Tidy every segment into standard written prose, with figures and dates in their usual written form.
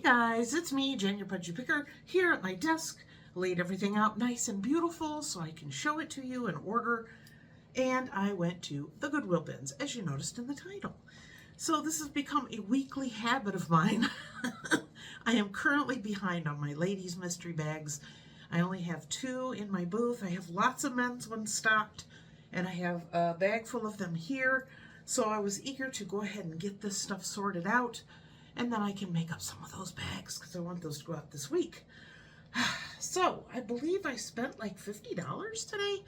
Guys, it's me, Jennie Pudgy Picker, here at my desk. Laid everything out nice and beautiful so I can show it to you in order. And I went to the Goodwill bins, as you noticed in the title. So this has become a weekly habit of mine. I am currently behind on my ladies' mystery bags. I only have 2 in my booth. I have lots of men's ones stocked, and I have a bag full of them here. So I was eager to go ahead and get this stuff sorted out, and then I can make up some of those bags because I want those to go out this week. So I believe I spent like $50 today.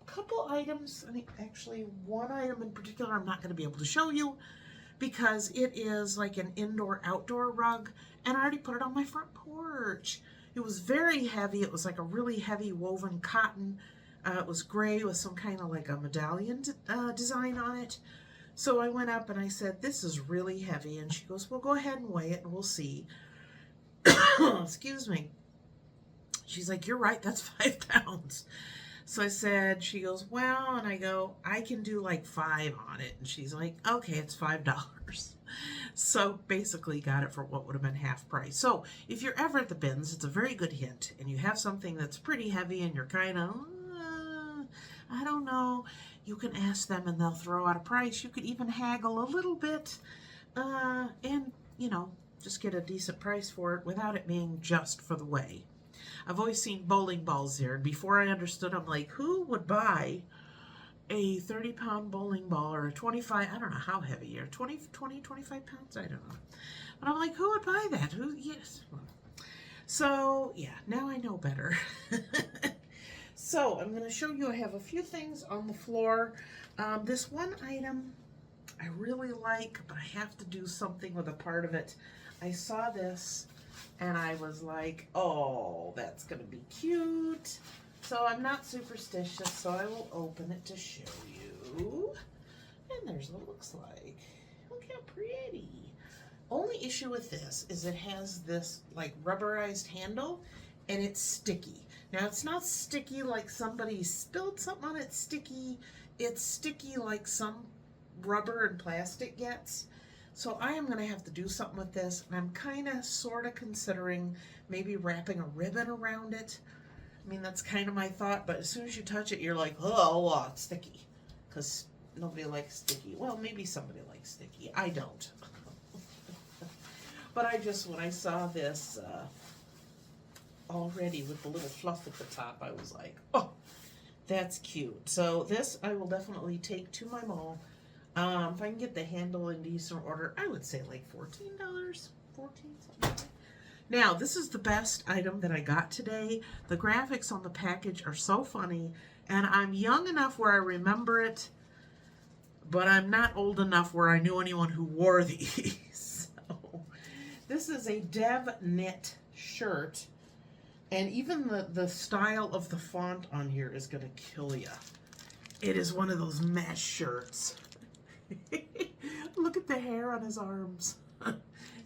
Couple items, I think actually one item in particular I'm not going to be able to show you because it is like an indoor-outdoor rug, and I already put it on my front porch. It was very heavy. It was like a really heavy woven cotton. It was gray with some kind of like a medallion design on it. So I went up and I said, this is really heavy. And she goes, well, go ahead and weigh it and we'll see. Excuse me. She's like, you're right, that's 5 pounds. So I said, she goes, well, and I go, I can do like 5 on it. And she's like, okay, it's $5. So basically got it for what would have been half price. So if you're ever at the bins, it's a very good hint. And you have something that's pretty heavy and you're kind of, I don't know, you can ask them and they'll throw out a price. You could even haggle a little bit and, you know, just get a decent price for it without it being just for the weigh. I've always seen bowling balls there, and before I understood, I'm like, who would buy a 30-pound bowling ball or a 25, I don't know how heavy, or 25 pounds, I don't know. But I'm like, who would buy that? Who? Yes. So, yeah, now I know better. So, I'm going to show you, I have a few things on the floor. This one item I really like, but I have to do something with a part of it. I saw this and I was like, oh, that's going to be cute. So I'm not superstitious, so I will open it to show you. And there's what it looks like. Look how pretty. Only issue with this is it has this like rubberized handle and it's sticky. Now it's not sticky like somebody spilled something on it sticky. It's sticky like some rubber and plastic gets. So I am going to have to do something with this, and I'm kind of sort of considering maybe wrapping a ribbon around it. I mean, that's kind of my thought, but as soon as you touch it, you're like, oh, it's sticky, because nobody likes sticky. Well, maybe somebody likes sticky. I don't. But I just, when I saw this already with the little fluff at the top, I was like, oh, that's cute. So this I will definitely take to my mall. If I can get the handle in decent order, I would say like $14, something like that. Now, this is the best item that I got today. The graphics on the package are so funny, and I'm young enough where I remember it, but I'm not old enough where I knew anyone who wore these. So, this is a Dev knit shirt, and even the style of the font on here is going to kill you. It is one of those mesh shirts. Look at the hair on his arms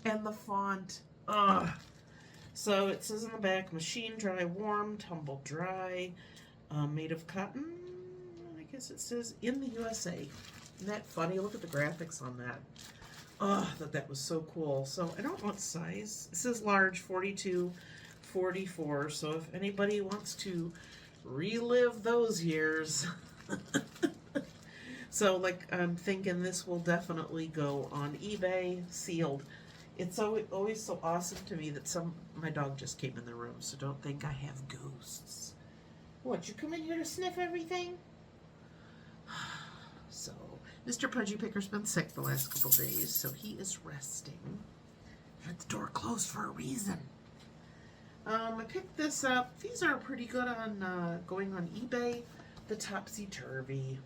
and the font. Ugh. So it says in the back, machine dry, warm, tumble dry, made of cotton. I guess it says in the USA. Isn't that funny? Look at the graphics on that. Oh, that was so cool. So I don't know what size. It says large, 42, 44. So if anybody wants to relive those years. So, like, I'm thinking this will definitely go on eBay, sealed. It's always so awesome to me that my dog just came in the room, so don't think I have ghosts. What, you come in here to sniff everything? So, Mr. Pudgy Picker's been sick the last couple days, so he is resting. Had the door closed for a reason. I picked this up. These are pretty good on going on eBay. The Topsy-Turvy.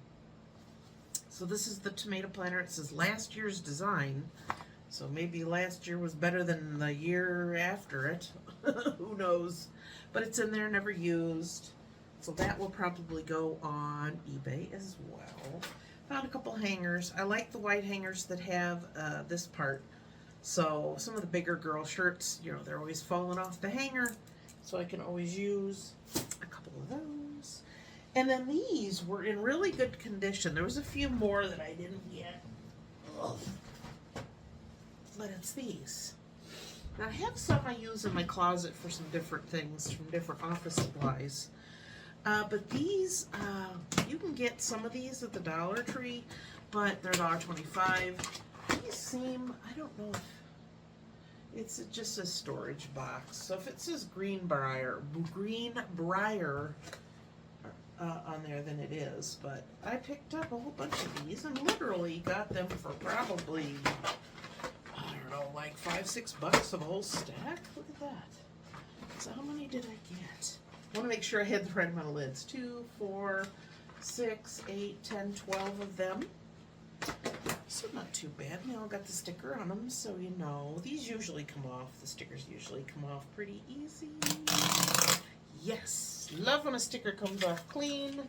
So this is the tomato planter. It says last year's design. So maybe last year was better than the year after it. Who knows? But it's in there, never used. So that will probably go on eBay as well. Found a couple hangers. I like the white hangers that have this part. So some of the bigger girl shirts, you know, they're always falling off the hanger. So I can always use a couple of those. And then these were in really good condition. There was a few more that I didn't get. Ugh. But it's these. Now, I have some I use in my closet for some different things, from different office supplies. But these, you can get some of these at the Dollar Tree, but they're $1.25. These seem, I don't know if it's just a storage box. So if it says Greenbrier on there, then it is. But I picked up a whole bunch of these and literally got them for probably, I don't know, like $5-6 of a whole stack. Look at that. So how many did I get? I want to make sure I had the right amount of lids. 2, 4, 6, 8, 10, 12 of them. So not too bad. They all got the sticker on them, so you know. These usually come off. The stickers usually come off pretty easy. Yes. Love when a sticker comes off clean.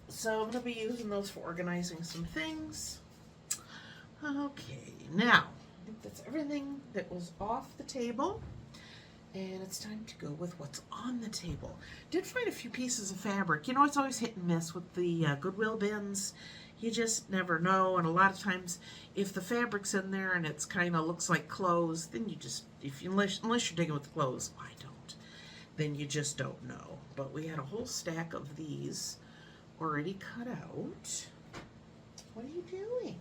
So I'm going to be using those for organizing some things. Okay. Now, I think that's everything that was off the table. And it's time to go with what's on the table. Did find a few pieces of fabric. You know, it's always hit and miss with the Goodwill bins. You just never know. And a lot of times, if the fabric's in there and it's kind of looks like clothes, then you just, unless you're digging with the clothes, I don't, then you just don't know. But we had a whole stack of these already cut out. What are you doing?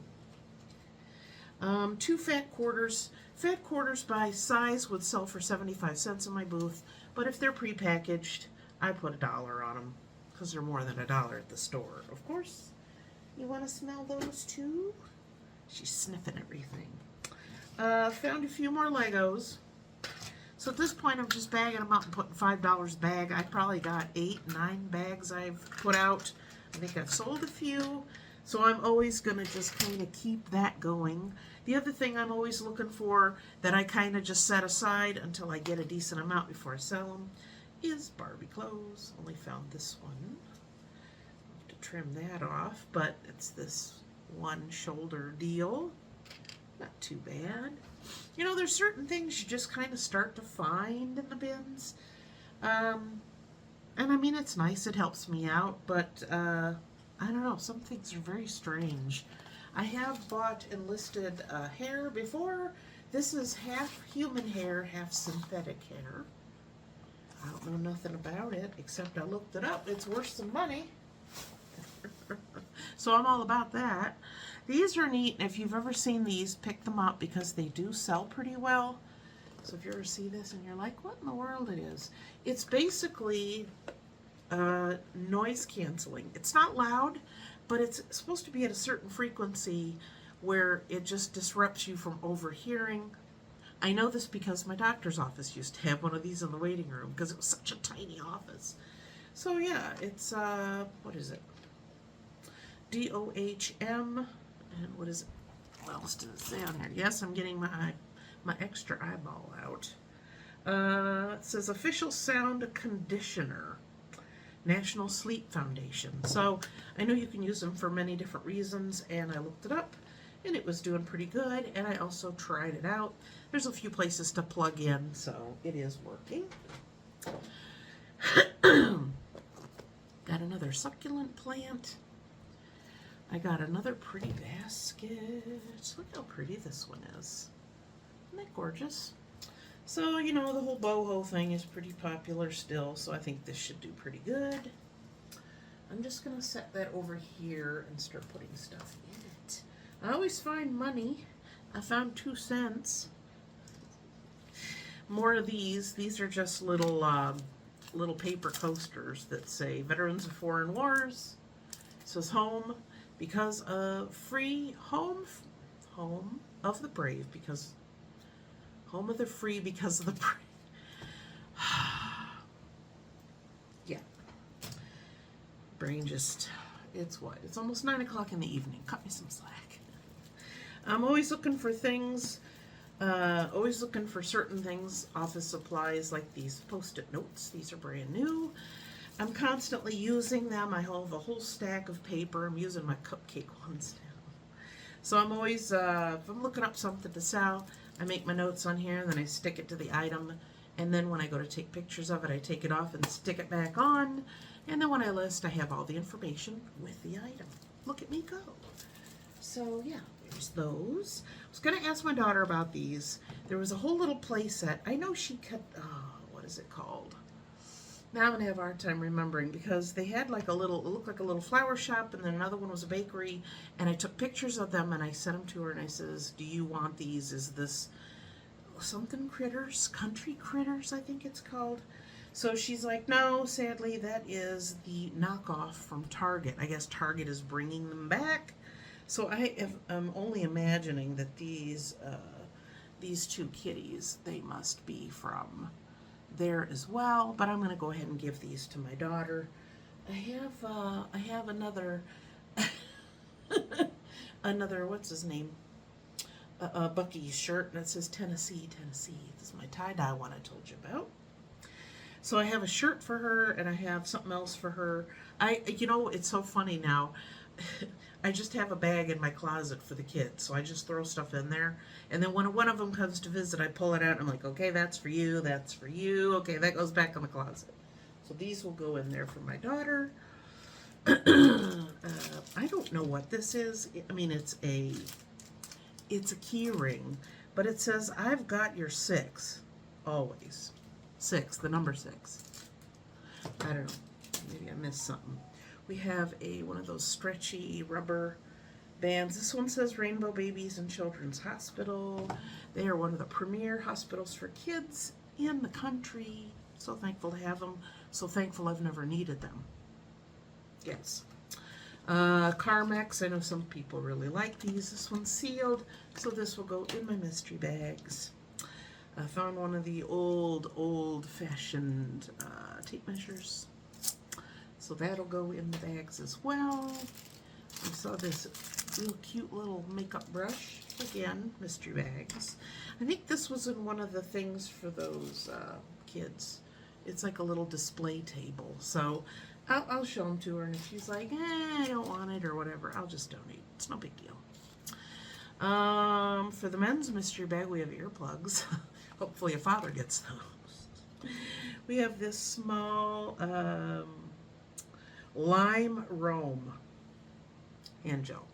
2 fat quarters. Fat quarters by size would sell for 75 cents in my booth, but if they're prepackaged, I put $1 on them because they're more than $1 at the store. Of course, you want to smell those too? She's sniffing everything. Found a few more Legos. So at this point, I'm just bagging them up and putting $5 a bag. I probably got 8, 9 bags I've put out. I think I've sold a few. So I'm always going to just kind of keep that going. The other thing I'm always looking for that I kind of just set aside until I get a decent amount before I sell them is Barbie clothes. Only found this one. I'll have to trim that off, but it's this one shoulder deal. Not too bad. You know, there's certain things you just kind of start to find in the bins. And I mean, it's nice. It helps me out, but I don't know, some things are very strange. I have bought enlisted hair before. This is half human hair, half synthetic hair. I don't know nothing about it, except I looked it up. It's worth some money. So I'm all about that. These are neat, and if you've ever seen these, pick them up because they do sell pretty well. So if you ever see this and you're like, what in the world it is? It's basically noise canceling. It's not loud, but it's supposed to be at a certain frequency where it just disrupts you from overhearing. I know this because my doctor's office used to have one of these in the waiting room because it was such a tiny office. So yeah, it's what is it? DOHM, and what is it? What else does it say on here? Yes, I'm getting my extra eyeball out. It says official sound conditioner. National Sleep Foundation. So I know you can use them for many different reasons, and I looked it up and it was doing pretty good, and I also tried it out. There's a few places to plug in, so it is working. Got another succulent plant. I got another pretty basket. Look how pretty this one is. Isn't that gorgeous? So, you know, the whole boho thing is pretty popular still, so I think this should do pretty good. I'm just going to set that over here and start putting stuff in it. I always find money. I found 2 cents. More of these. These are just little little paper coasters that say Veterans of Foreign Wars. It says home because of free, home of the brave, because home of the free because of the brave. Yeah. Brain just, it's what? It's almost 9 o'clock in the evening. Cut me some slack. I'm always looking for things, always looking for certain things, office supplies like these Post-it notes. These are brand new. I'm constantly using them. I have a whole stack of paper. I'm using my cupcake ones now. So I'm always, if I'm looking up something to sell, I make my notes on here, and then I stick it to the item, and then when I go to take pictures of it, I take it off and stick it back on, and then when I list, I have all the information with the item. Look at me go. So yeah, There's those. I was going to ask my daughter about these. There was a whole little play set. I know she cut, what is it called? Now I'm going to have a hard time remembering because they had like a little, it looked like a little flower shop, and then another one was a bakery, and I took pictures of them and I sent them to her and I says, do you want these? Is this something critters? Country critters, I think it's called. So she's like, no, sadly, that is the knockoff from Target. I guess Target is bringing them back. So I'm only imagining that these two kitties, they must be from there as well. But I'm going to go ahead and give these to my daughter. I have another, what's his name? Bucky's shirt, and it says Tennessee, Tennessee. This is my tie-dye one I told you about. So I have a shirt for her, and I have something else for her. You know, it's so funny now. I just have a bag in my closet for the kids, so I just throw stuff in there. And then when one of them comes to visit, I pull it out, and I'm like, okay, that's for you, that's for you. Okay, that goes back in the closet. So these will go in there for my daughter. I don't know what this is. I mean, it's a key ring, but it says, I've got your 6, always. 6, the number 6. I don't know, maybe I missed something. We have one of those stretchy rubber bands. This one says Rainbow Babies and Children's Hospital. They are one of the premier hospitals for kids in the country. So thankful to have them. So thankful I've never needed them. Yes. Carmex, I know some people really like these. This one's sealed, so this will go in my mystery bags. I found one of the old-fashioned tape measures, so that'll go in the bags as well. I saw this real cute little makeup brush. Again, mystery bags. I think this was in one of the things for those kids. It's like a little display table, so I'll show them to her, and if she's like, I don't want it or whatever, I'll just donate. It's no big deal. For the men's mystery bag, we have earplugs. Hopefully a father gets those. We have this small lime Rome hand gel.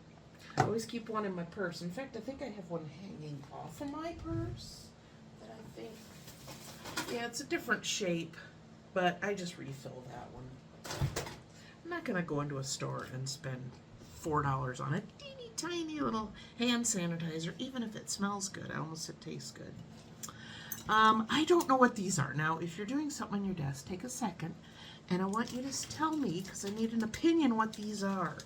I always keep one in my purse. In fact, I think I have one hanging off of my purse that I think, yeah, it's a different shape, but I just refill that one. I'm not going to go into a store and spend $4 on a teeny tiny little hand sanitizer, even if it smells good. Almost it tastes good. I don't know what these are. Now, if you're doing something on your desk, take a second, and I want you to tell me, because I need an opinion, what these are.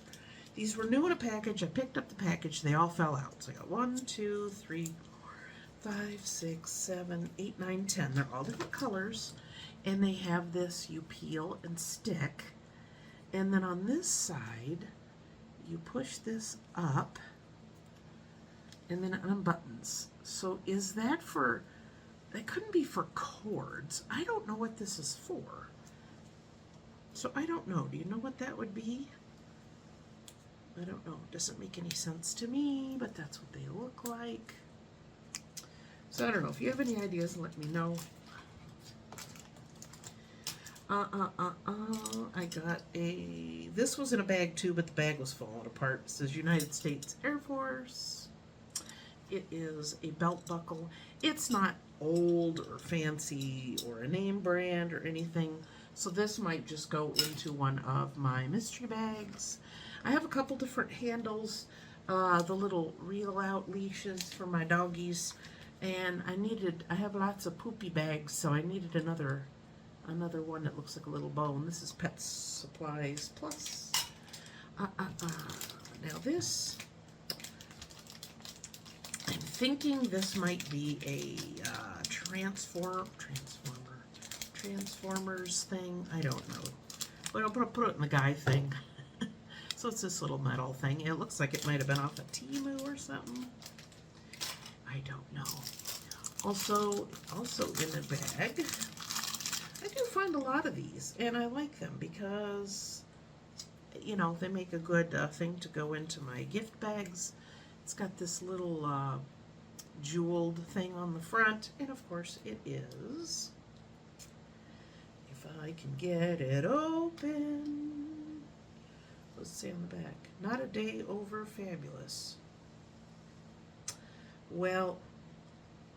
These were new in a package. I picked up the package. They all fell out. So I got 1, 2, 3, 4, 5, 6, 7, 8, 9, 10. They're all different colors. And they have this, you peel and stick. And then on this side, you push this up. And then it unbuttons. So is that for... That couldn't be for cords. I don't know what this is for. So I don't know. Do you know what that would be? I don't know. It doesn't make any sense to me, but that's what they look like. So I don't know. If you have any ideas, let me know. I got this was in a bag too, but the bag was falling apart. It says United States Air Force. It is a belt buckle. It's not old or fancy or a name brand or anything, so this might just go into one of my mystery bags. I have a couple different handles, the little reel out leashes for my doggies, and I have lots of poopy bags, so I needed another one that looks like a little bone. This is Pet Supplies Plus. Now this, I'm thinking this might be a Transformers thing. I don't know. But I'll put it in the guy thing. So it's this little metal thing. It looks like it might have been off of Temu or something. I don't know. Also in the bag, I do find a lot of these, and I like them because, you know, they make a good thing to go into my gift bags. It's got this little jeweled thing on the front, and of course it is, if I can get it open, let's see on the back, not a day over fabulous. Well,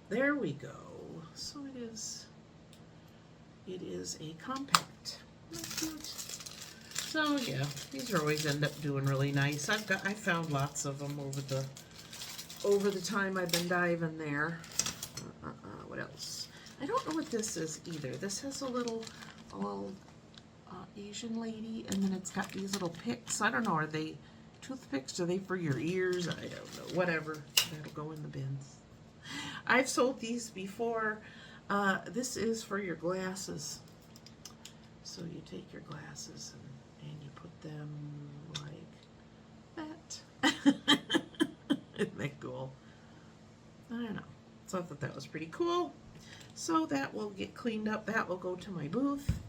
there we go. So it is a compact. Isn't that cute? So yeah, these are always end up doing really nice. I found lots of them over the time I've been diving there. What else? I don't know what this is either. This has a little Asian lady, and then it's got these little picks. I don't know, are they toothpicks? Are they for your ears? I don't know. Whatever. That'll go in the bins. I've sold these before. This is for your glasses. So you take your glasses and you put them like that. Isn't that cool? I don't know. So I thought that was pretty cool. So that will get cleaned up. That will go to my booth.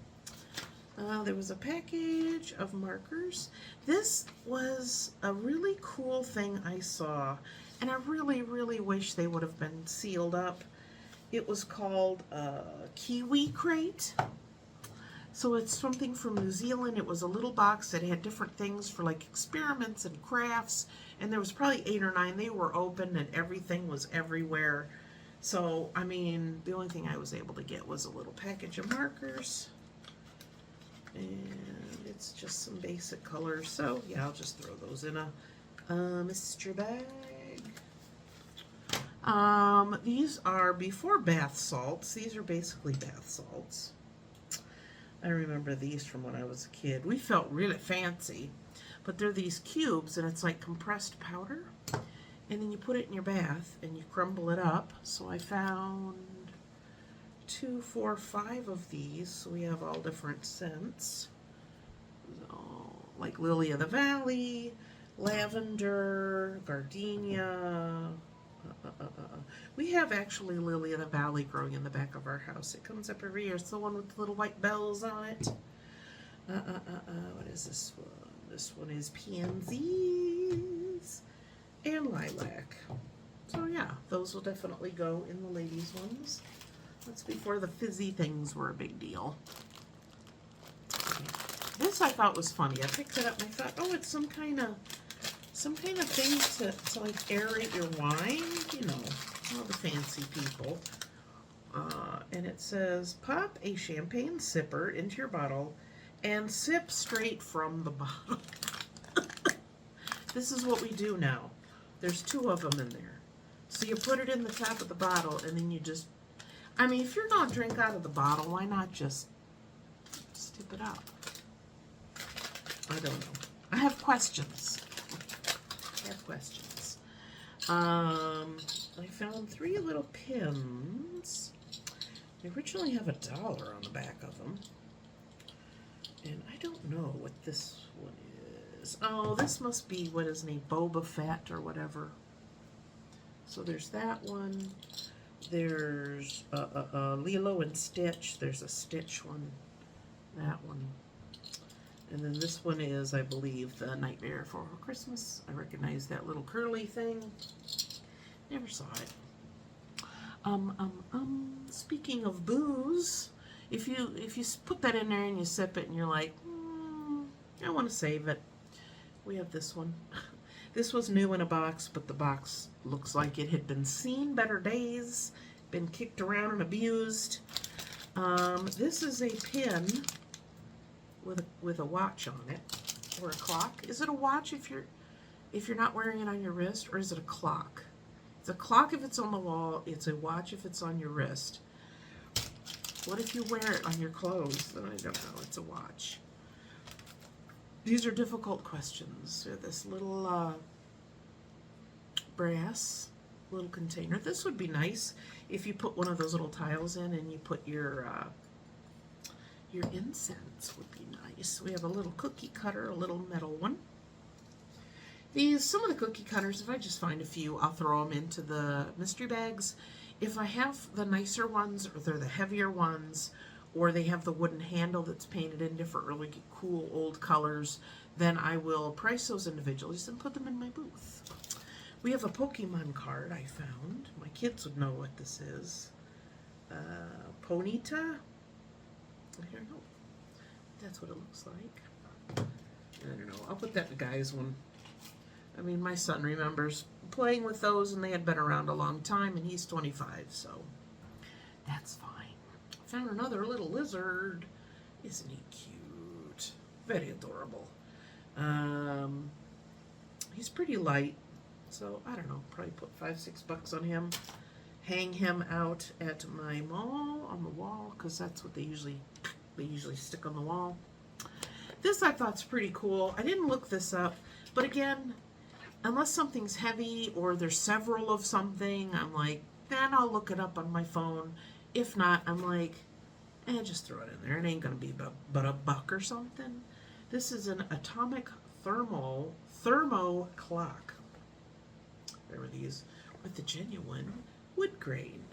There was a package of markers. This was a really cool thing I saw, and I really, really wish they would have been sealed up. It was called a Kiwi Crate. So it's something from New Zealand. It was a little box that had different things for like experiments and crafts, and there was probably 8 or 9. They were open and everything was everywhere. So, I mean, the only thing I was able to get was a little package of markers. And it's just some basic colors. So, yeah, I'll just throw those in a mystery bag. These are before bath salts. These are basically bath salts. I remember these from when I was a kid. We felt really fancy. But they're these cubes, and it's like compressed powder. And then you put it in your bath, and you crumble it up. So I found 2, 4, 5 of these. So we have all different scents. So, like Lily of the Valley, lavender, gardenia. We have actually Lily of the Valley growing in the back of our house. It comes up every year. It's the one with the little white bells on it. What is this one? This one is pansies and lilac. So yeah, those will definitely go in the ladies' ones. That's before the fizzy things were a big deal. This I thought was funny. I picked it up and I thought, oh, it's some kind of thing to like aerate your wine, you know, all the fancy people. And it says, pop a champagne sipper into your bottle and sip straight from the bottle. This is what we do now. There's 2 of them in there. So you put it in the top of the bottle, and then you just, I mean, if you're going to drink out of the bottle, why not just tip it up? I don't know. I have questions. I found 3 little pins. They originally have $1 on the back of them. And I don't know what this one is. Oh, this must be, what is his name, Boba Fett or whatever. So there's that one. There's Lilo and Stitch. There's a Stitch one. That one. And then this one is, I believe, The Nightmare Before Christmas. I recognize that little curly thing. Never saw it. Speaking of booze, if you put that in there and you sip it and you're like, I want to save it. We have this one. This was new in a box, but the box looks like it had been seen better days, been kicked around and abused. This is a pin with a watch on it, or a clock. Is it a watch if you're not wearing it on your wrist, or is it a clock? It's a clock if it's on the wall. It's a watch if it's on your wrist. What if you wear it on your clothes? Then I don't know. It's a watch. These are difficult questions. They're this little brass little container. This would be nice if you put one of those little tiles in and you put your incense would be nice. We have a little cookie cutter, a little metal one. Some of the cookie cutters, if I just find a few, I'll throw them into the mystery bags. If I have the nicer ones, or they're the heavier ones, or they have the wooden handle that's painted in different really cool old colors, then I will price those individually and put them in my booth. We have a Pokemon card I found. My kids would know what this is. Ponyta? I don't know. That's what it looks like. I don't know. I'll put that in the guys' one. I mean, my son remembers playing with those, and they had been around a long time, and he's 25, so that's fine. Found another little lizard. Isn't he cute? Very adorable. He's pretty light, so I don't know, probably put $5-6 on him. Hang him out at my mall on the wall, because that's what they usually stick on the wall. This I thought's pretty cool. I didn't look this up, but again, unless something's heavy or there's several of something, I'm like, then I'll look it up on my phone. If not, I'm like, just throw it in there. It ain't gonna be but a buck or something. This is an atomic thermo clock. There were these with the genuine wood grain.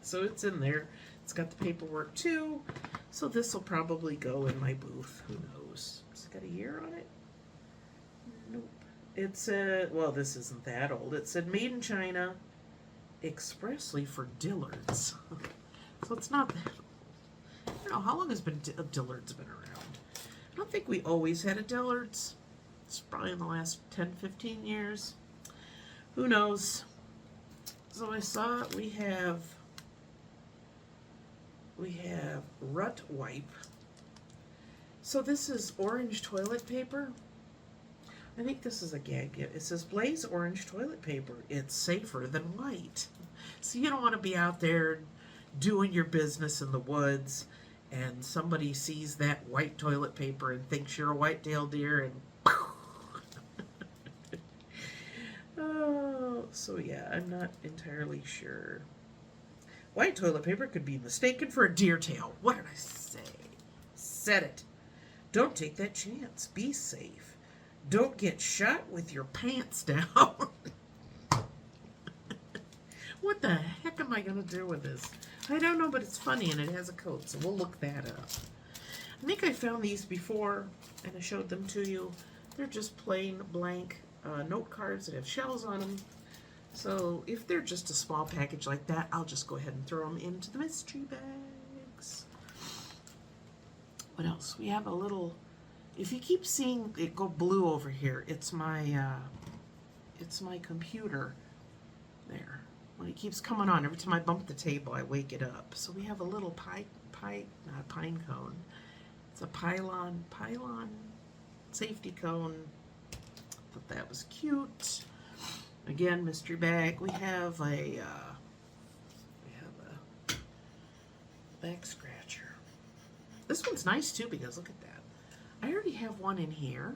So it's in there. It's got the paperwork too. So this will probably go in my booth. Who knows? It's got a year on it? Nope. It said, well, this isn't that old. It said made in China expressly for Dillards. So it's not that old. I don't know, how long has Dillard's been around? I don't think we always had a Dillard's. It's probably in the last 10-15 years. Who knows? So I saw we have Rut Wipe. So this is orange toilet paper. I think this is a gag gift. It says Blaze orange toilet paper. It's safer than white. So you don't want to be out there doing your business in the woods and somebody sees that white toilet paper and thinks you're a white-tailed deer and oh, so yeah, I'm not entirely sure. White toilet paper could be mistaken for a deer tail. What did I say? Said it. Don't take that chance. Be safe. Don't get shot with your pants down. What the heck am I going to do with this? I don't know, but it's funny and it has a code, so we'll look that up. I think I found these before and I showed them to you. They're just plain blank note cards that have shells on them. So if they're just a small package like that, I'll just go ahead and throw them into the mystery bags. What else? We have a little, if you keep seeing it go blue over here, it's my computer there. When it keeps coming on, every time I bump the table, I wake it up. So we have a little not a pine cone. It's a pylon safety cone. Thought that was cute. Again, mystery bag. We have a back scratcher. This one's nice too because look at that. I already have one in here,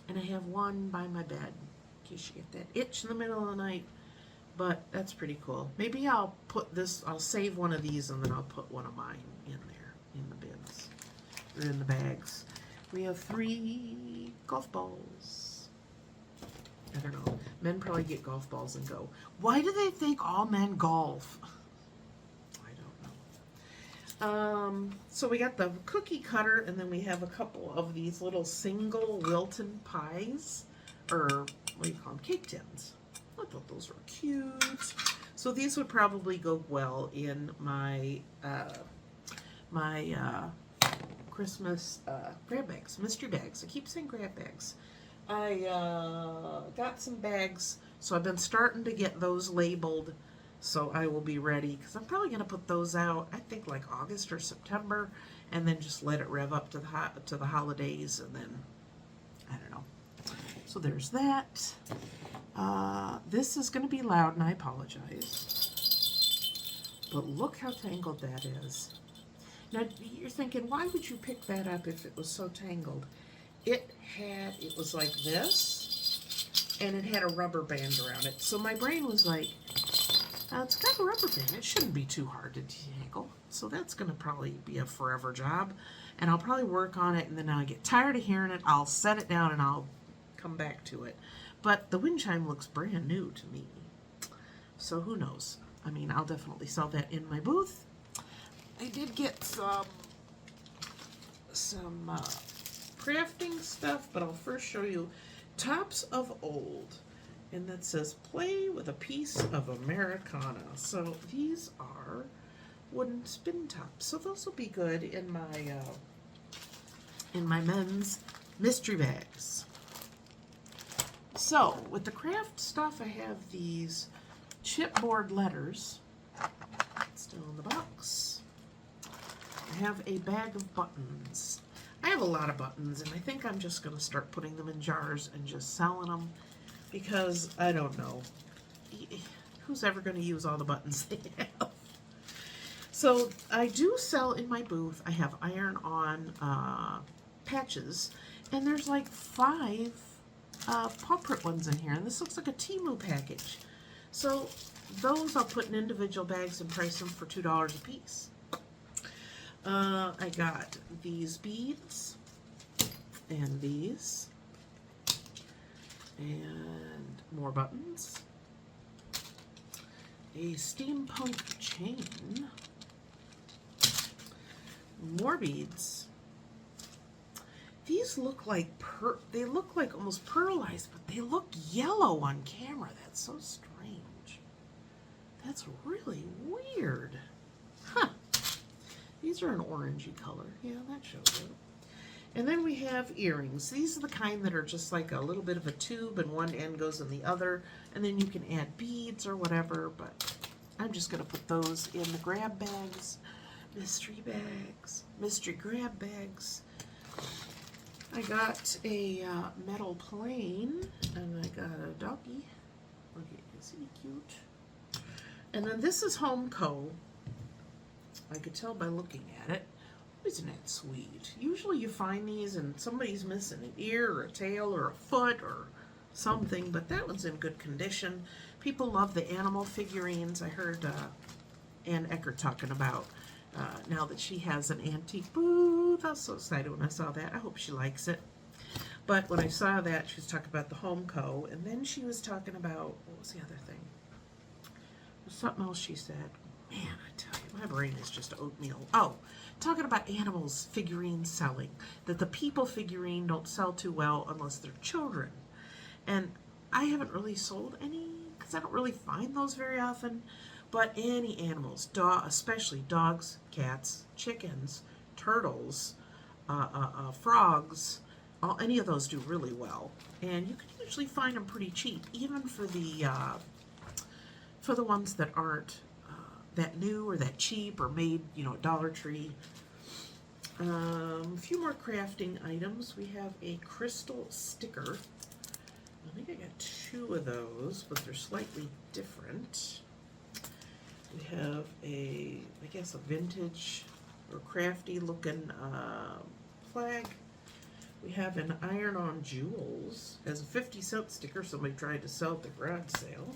and I have one by my bed in case you get that itch in the middle of the night. But that's pretty cool. Maybe I'll put this. I'll save one of these and then I'll put one of mine in there in the bins or in the bags. We have 3 golf balls. I don't know. Men probably get golf balls and go. Why do they think all men golf? I don't know. So we got the cookie cutter, and then we have a couple of these little single Wilton pies, or what do you call them? Cake tins. I thought those were cute. So these would probably go well in my Christmas grab bags, mystery bags. I keep saying grab bags. I got some bags, so I've been starting to get those labeled, so I will be ready, because I'm probably going to put those out, I think like August or September, and then just let it rev up to the holidays, and then, I don't know. So there's that. This is going to be loud, and I apologize. But look how tangled that is. Now, you're thinking, why would you pick that up if it was so tangled? It was like this, and it had a rubber band around it. So my brain was like, it's got a rubber band. It shouldn't be too hard to detangle. So that's going to probably be a forever job. And I'll probably work on it, and then I'll get tired of hearing it. I'll set it down, and I'll come back to it. But the wind chime looks brand new to me. So who knows? I mean, I'll definitely sell that in my booth. I did get some crafting stuff, but I'll first show you Tops of Old. And that says, play with a piece of Americana. So these are wooden spin tops. So those will be good in my men's mystery bags. So, with the craft stuff, I have these chipboard letters. Still in the box. I have a bag of buttons. I have a lot of buttons, and I think I'm just going to start putting them in jars and just selling them, because I don't know. Who's ever going to use all the buttons they have? So I do sell in my booth. I have iron-on patches, and there's like 5 paw print ones in here, and this looks like a Temu package. So those I'll put in individual bags and price them for $2 a piece. I got these beads, and these, and more buttons, a steampunk chain, more beads. These look like they look like almost pearlized, but they look yellow on camera. That's so strange. That's really weird. Huh. These are an orangey color. Yeah, that shows it. And then we have earrings. These are the kind that are just like a little bit of a tube, and one end goes in the other, and then you can add beads or whatever, but I'm just going to put those in the grab bags, mystery grab bags. I got a metal plane, and I got a doggy. Look at, isn't he cute? And then this is Homeco. I could tell by looking at it. Isn't that sweet? Usually you find these and somebody's missing an ear or a tail or a foot or something, but that one's in good condition. People love the animal figurines. I heard Ann Eckert talking about now that she has an antique booth. I was so excited when I saw that. I hope she likes it. But when I saw that, she was talking about the Homeco, and then she was talking about, what was the other thing? There's something else she said. Man, I tell you, my brain is just oatmeal. Oh, talking about animals figurines selling. That the people figurine don't sell too well unless they're children. And I haven't really sold any because I don't really find those very often. But any animals, especially dogs, cats, chickens, turtles, frogs, any of those do really well. And you can usually find them pretty cheap, even for the ones that aren't that new or that cheap or made, at Dollar Tree. A few more crafting items. We have a crystal sticker. I think I got 2 of those, but they're slightly different. We have I guess a vintage or crafty looking flag. We have an iron-on jewels as a 50-cent sticker somebody tried to sell at the garage sale.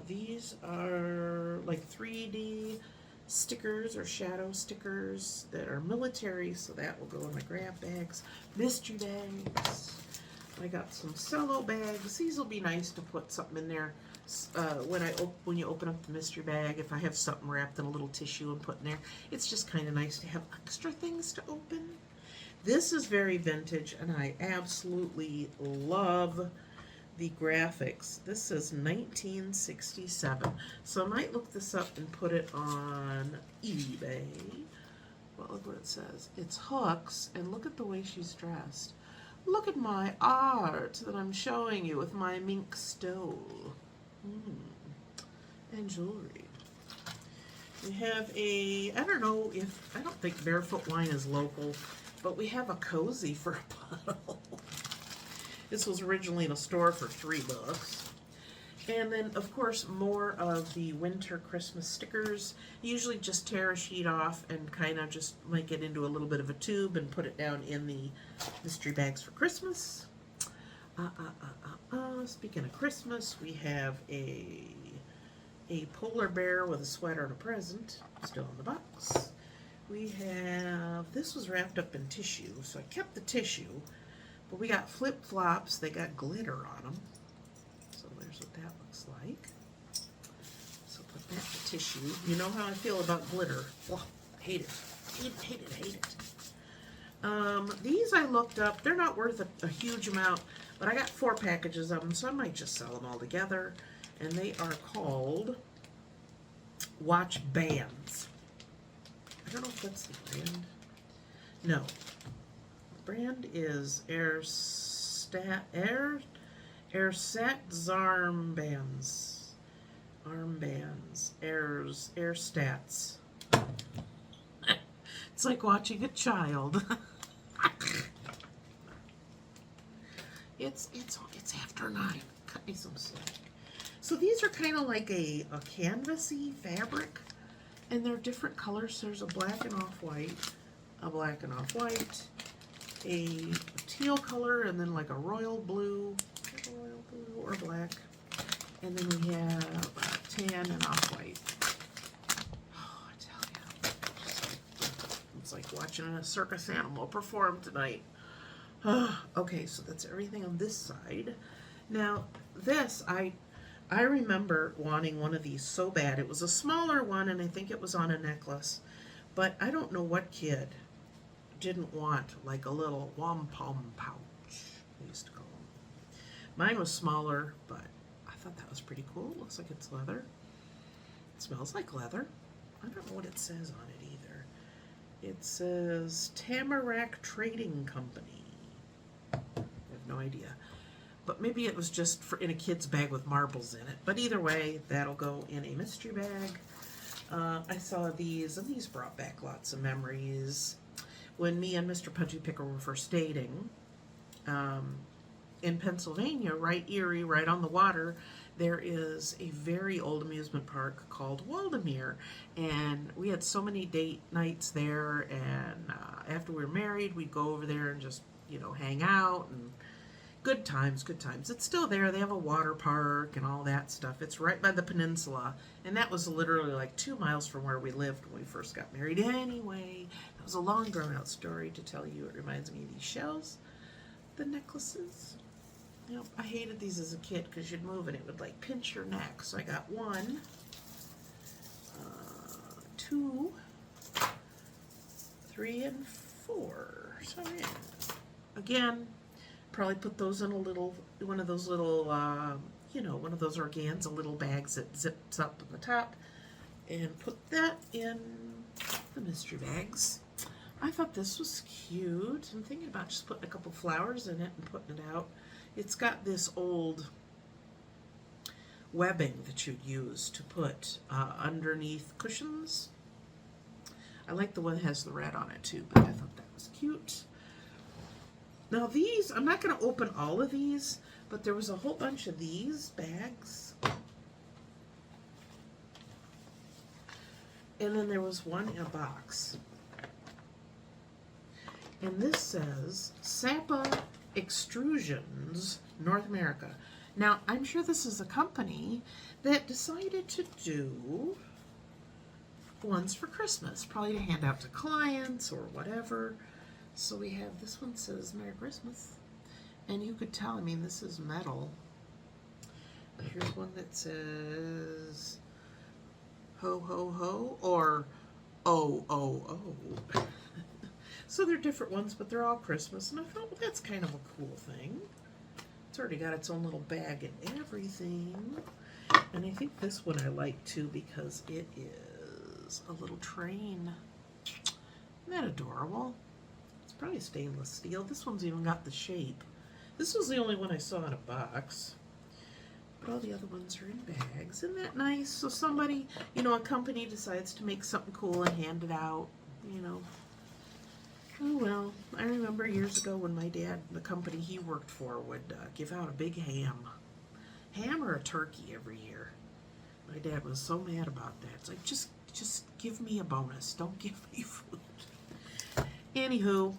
These are like 3D stickers or shadow stickers that are military, so that will go in my grab bags. Mystery bags. I got some cello bags. These will be nice to put something in there when you open up the mystery bag. If I have something wrapped in a little tissue and put in there, it's just kind of nice to have extra things to open. This is very vintage, and I absolutely love the graphics. This is 1967, so I might look this up and put it on eBay. Well, look what it says. It's hooks, and look at the way she's dressed. Look at my art that I'm showing you with my mink stole. And jewelry. We have I don't think Barefoot Wine is local, but we have a cozy for a bottle. This was originally in a store for $3. And then, of course, more of the winter Christmas stickers. Usually just tear a sheet off and kind of just make it into a little bit of a tube and put it down in the mystery bags for Christmas. Speaking of Christmas, we have a polar bear with a sweater and a present, still in the box. We have, this was wrapped up in tissue, so I kept the tissue. But we got flip-flops. They got glitter on them. So there's what that looks like. So put that in tissue. You know how I feel about glitter. Oh, hate it. Hate it. These I looked up. They're not worth a huge amount, but I got 4 packages of them, so I might just sell them all together. And they are called Watch Bands. I don't know if that's the brand. No. Brand is Airsats armbands. Armbands. Airstats. It's like watching a child. It's after 9. Guys, I'm sick. So these are kind of like a canvasy fabric, and they're different colors. There's a black and off-white, a black and off-white, a teal color, and then like a royal blue or black, and then we have tan and off-white. Oh, I tell you, it's like watching a circus animal perform tonight. Okay, so that's everything on this side. Now, this, I remember wanting one of these so bad. It was a smaller one, and I think it was on a necklace. But I don't know what kid didn't want like a little wampum pouch, I used to call them. Mine was smaller, but I thought that was pretty cool. It looks like it's leather. It smells like leather. I don't know what it says on it either. It says Tamarack Trading Company. I have no idea. But maybe it was just in a kid's bag with marbles in it. But either way, that'll go in a mystery bag. I saw these, and these brought back lots of memories. When me and Mr. Pudgy Picker were first dating, in Pennsylvania, right Erie, right on the water, there is a very old amusement park called Waldemere. And we had so many date nights there, and after we were married, we'd go over there and just, you know, hang out, and good times, good times. It's still there. They have a water park and all that stuff. It's right by the peninsula, and that was literally like 2 miles from where we lived when we first got married. Anyway, that was a long, drawn-out story to tell you. It reminds me of these shells, the necklaces. You know, I hated these as a kid because you'd move and it would like pinch your neck. So I got 1, 2, 3, and 4. So yeah, again, probably put those in a little, one of those little, you know, one of those organza little bags that zips up on the top, and put that in the mystery bags. I thought this was cute. I'm thinking about just putting a couple flowers in it and putting it out. It's got this old webbing that you'd use to put underneath cushions. I like the one that has the red on it too, but I thought that was cute. Now these, I'm not going to open all of these, but there was a whole bunch of these bags. And then there was one in a box. And this says Sapa Extrusions, North America. Now, I'm sure this is a company that decided to do ones for Christmas, probably to hand out to clients or whatever. So we have, this one says Merry Christmas. And you could tell, I mean, this is metal. Here's one that says Ho, ho, ho, or Oh, oh, oh. So they're different ones, but they're all Christmas. And I thought, well, that's kind of a cool thing. It's already got its own little bag and everything. And I think this one I like too because it is a little train. Isn't that adorable? It's probably stainless steel. This one's even got the shape. This was the only one I saw in a box. But all the other ones are in bags. Isn't that nice? So somebody, you know, a company decides to make something cool and hand it out, you know. Oh well, I remember years ago when my dad, the company he worked for, would give out a big ham or a turkey every year. My dad was so mad about that. It's like, just give me a bonus. Don't give me food. Anywho,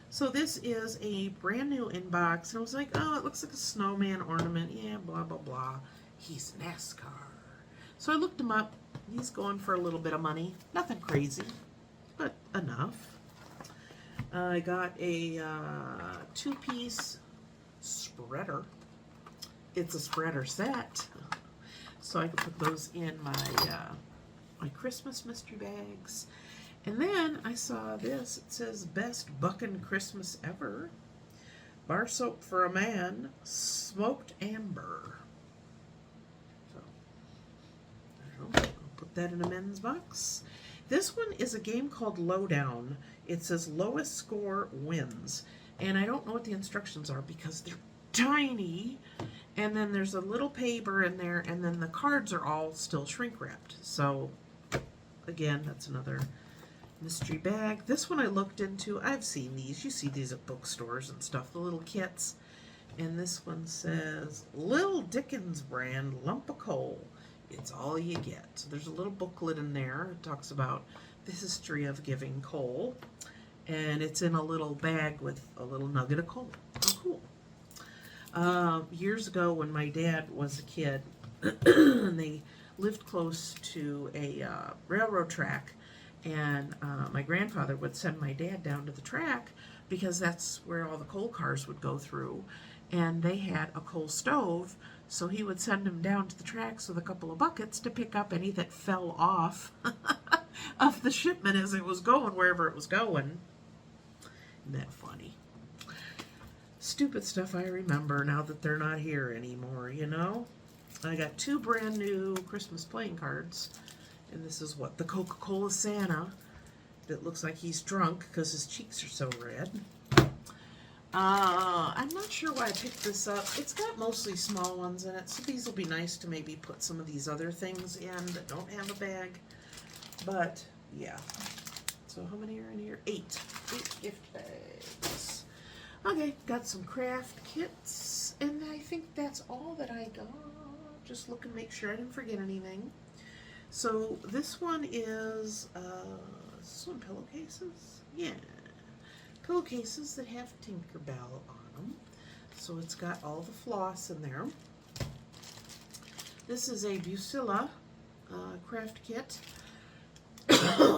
so this is a brand new inbox, and I was like, oh, it looks like a snowman ornament. Yeah, blah, blah, blah. He's NASCAR. So I looked him up. He's going for a little bit of money. Nothing crazy, but enough. I got a 2-piece spreader. It's a spreader set, so I can put those in my Christmas mystery bags. And then I saw this. It says Best Buckin' Christmas Ever. Bar soap for a man, smoked amber. So I don't know. I'll put that in a men's box. This one is a game called Lowdown. It says lowest score wins. And I don't know what the instructions are because they're tiny And then there's a little paper in there, and then the cards are all still shrink wrapped. So again, that's another mystery bag. This one I looked into. I've seen these. You see these at bookstores and stuff, the little kits. And this one says, Lil Dickens brand lump of coal. It's all you get. So there's a little booklet in there. It talks about the history of giving coal. And it's in a little bag with a little nugget of coal. Oh, cool. Years ago when my dad was a kid, and they lived close to a railroad track, and my grandfather would send my dad down to the track because that's where all the coal cars would go through, and they had a coal stove, so he would send him down to the tracks with a couple of buckets to pick up any that fell off of the shipment as it was going wherever it was going. Isn't that funny? Stupid stuff I remember now that they're not here anymore, you know? I got 2 brand new Christmas playing cards. And this is what? The Coca-Cola Santa that looks like he's drunk because his cheeks are so red. I'm not sure why I picked this up. It's got mostly small ones in it, so these will be nice to maybe put some of these other things in that don't have a bag. But, yeah. So how many are in here? 8. 8 gift bags. Okay, got some craft kits, and I think that's all that I got. Just look and make sure I didn't forget anything. So this one is some pillowcases. Yeah, pillowcases that have Tinkerbell on them. So it's got all the floss in there. This is a Bucilla craft kit,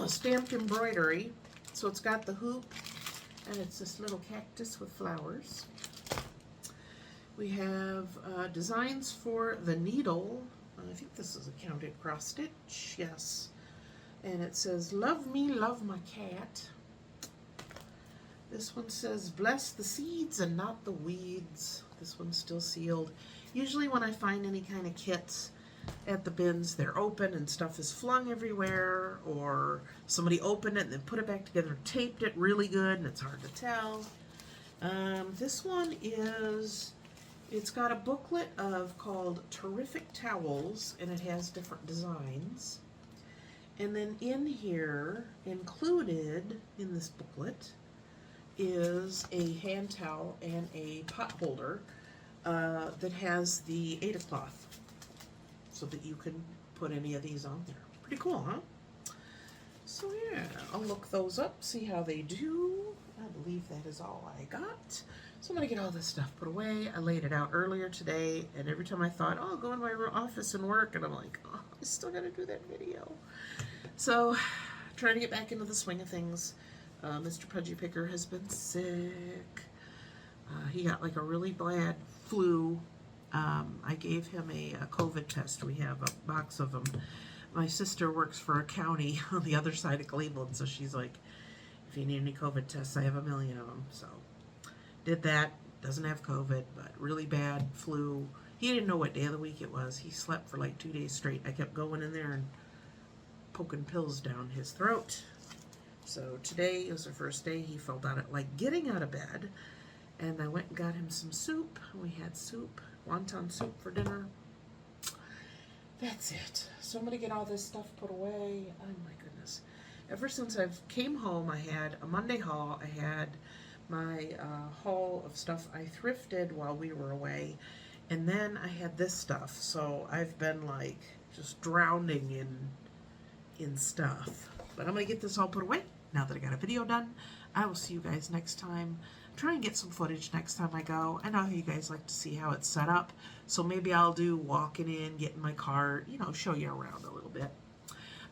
stamped embroidery. So it's got the hoop, and it's this little cactus with flowers. We have designs for the needle. I think this is a counted cross stitch, yes. And it says, love me, love my cat. This one says, bless the seeds and not the weeds. This one's still sealed. Usually when I find any kind of kits at the bins, they're open and stuff is flung everywhere, or somebody opened it and then put it back together, taped it really good, and it's hard to tell. This one is, it's got a booklet called Terrific Towels, and it has different designs. And then in here, included in this booklet, is a hand towel and a pot holder that has the Ada cloth, so that you can put any of these on there. Pretty cool, huh? So yeah, I'll look those up, see how they do. I believe that is all I got. So I'm going to get all this stuff put away. I laid it out earlier today, and every time I thought, oh, I'll go in my office and work, and I'm like, oh, I still got to do that video. So, trying to get back into the swing of things. Mr. Pudgy Picker has been sick. He got like a really bad flu. I gave him a COVID test. We have a box of them. My sister works for a county on the other side of Cleveland, so she's like, if you need any COVID tests, I have 1 million of them. So, did that. Doesn't have COVID, but really bad flu. He didn't know what day of the week it was. He slept for like 2 days straight. I kept going in there and poking pills down his throat. So today was the first day he felt like getting out of bed, and I went and got him some soup. We had soup, wonton soup for dinner. That's it. So I'm going to get all this stuff put away. Oh my goodness. Ever since I came home, I had a Monday haul. I had my haul of stuff I thrifted while we were away, and then I had this stuff. So I've been like just drowning in stuff. But I'm going to get this all put away now that I got a video done. I will see you guys next time. Try and get some footage next time I go. I know you guys like to see how it's set up, so maybe I'll do walking in, getting my cart, you know, show you around a little bit.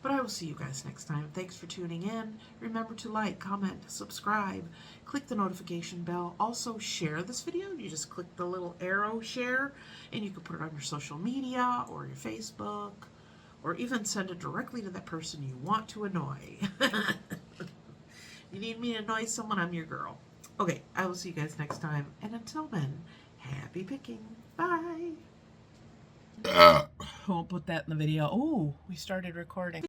But I will see you guys next time. Thanks for tuning in. Remember to like, comment, subscribe, click the notification bell. Also share this video. You just click the little arrow share, and you can put it on your social media or your Facebook, or even send it directly to that person you want to annoy. You need me to annoy someone, I'm your girl. Okay, I will see you guys next time. And until then, happy picking. Bye. Won't put that in the video. Oh, we started recording.